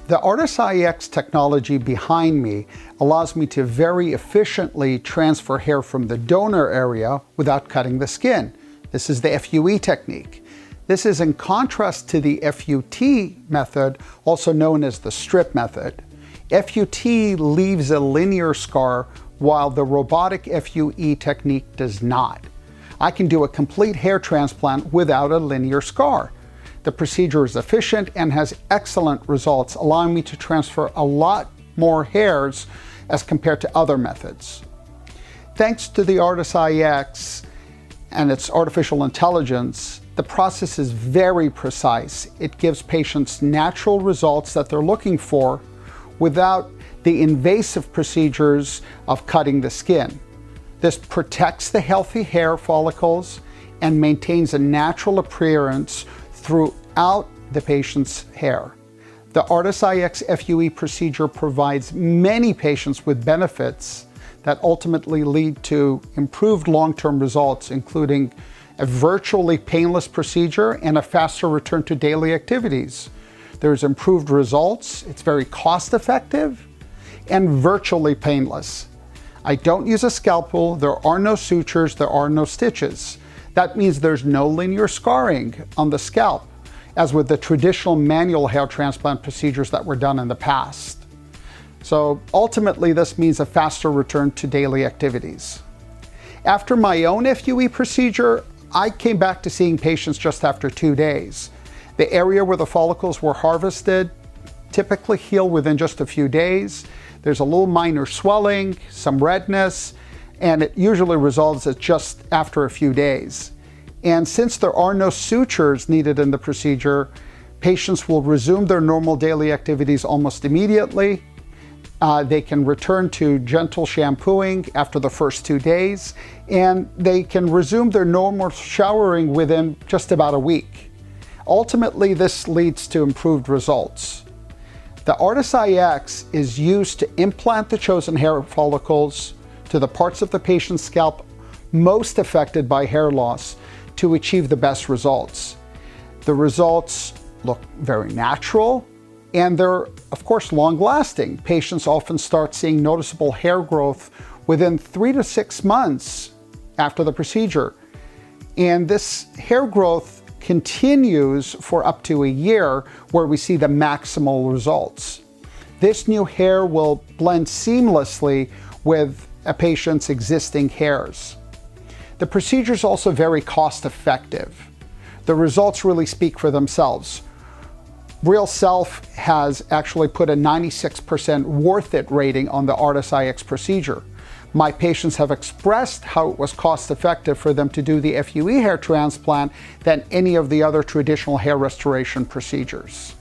The ARTAS IX technology behind me allows me to very efficiently transfer hair from the donor area without cutting the skin. This is the FUE technique. This is in contrast to the FUT method, also known as the strip method. FUT leaves a linear scar while the robotic FUE technique does not. I can do a complete hair transplant without a linear scar. The procedure is efficient and has excellent results, allowing me to transfer a lot more hairs as compared to other methods. Thanks to the ARTAS IX and its artificial intelligence, the process is very precise. It gives patients natural results that they're looking for without the invasive procedures of cutting the skin. This protects the healthy hair follicles and maintains a natural appearance throughout the patient's hair. The ARTAS IX FUE procedure provides many patients with benefits that ultimately lead to improved long-term results, including a virtually painless procedure and a faster return to daily activities. There's improved results, it's very cost-effective, and virtually painless. I don't use a scalpel, there are no sutures, there are no stitches. That means there's no linear scarring on the scalp, as with the traditional manual hair transplant procedures that were done in the past. So ultimately, this means a faster return to daily activities. After my own FUE procedure, I came back to seeing patients just after 2 days. The area where the follicles were harvested typically heal within just a few days. There's a little minor swelling, some redness, and it usually resolves at just after a few days. And since there are no sutures needed in the procedure, patients will resume their normal daily activities almost immediately. They can return to gentle shampooing after the first 2 days, and they can resume their normal showering within just about a week. Ultimately, this leads to improved results. The ARTAS IX is used to implant the chosen hair follicles to the parts of the patient's scalp most affected by hair loss to achieve the best results. The results look very natural, and they're, of course, long-lasting. Patients often start seeing noticeable hair growth within 3 to 6 months after the procedure. And this hair growth continues for up to a year, where we see the maximal results. This new hair will blend seamlessly with a patient's existing hairs. The procedure is also very cost-effective. The results really speak for themselves. Real Self has actually put a 96% worth it rating on the ARTAS IX procedure. My patients have expressed how it was cost-effective for them to do the FUE hair transplant than any of the other traditional hair restoration procedures.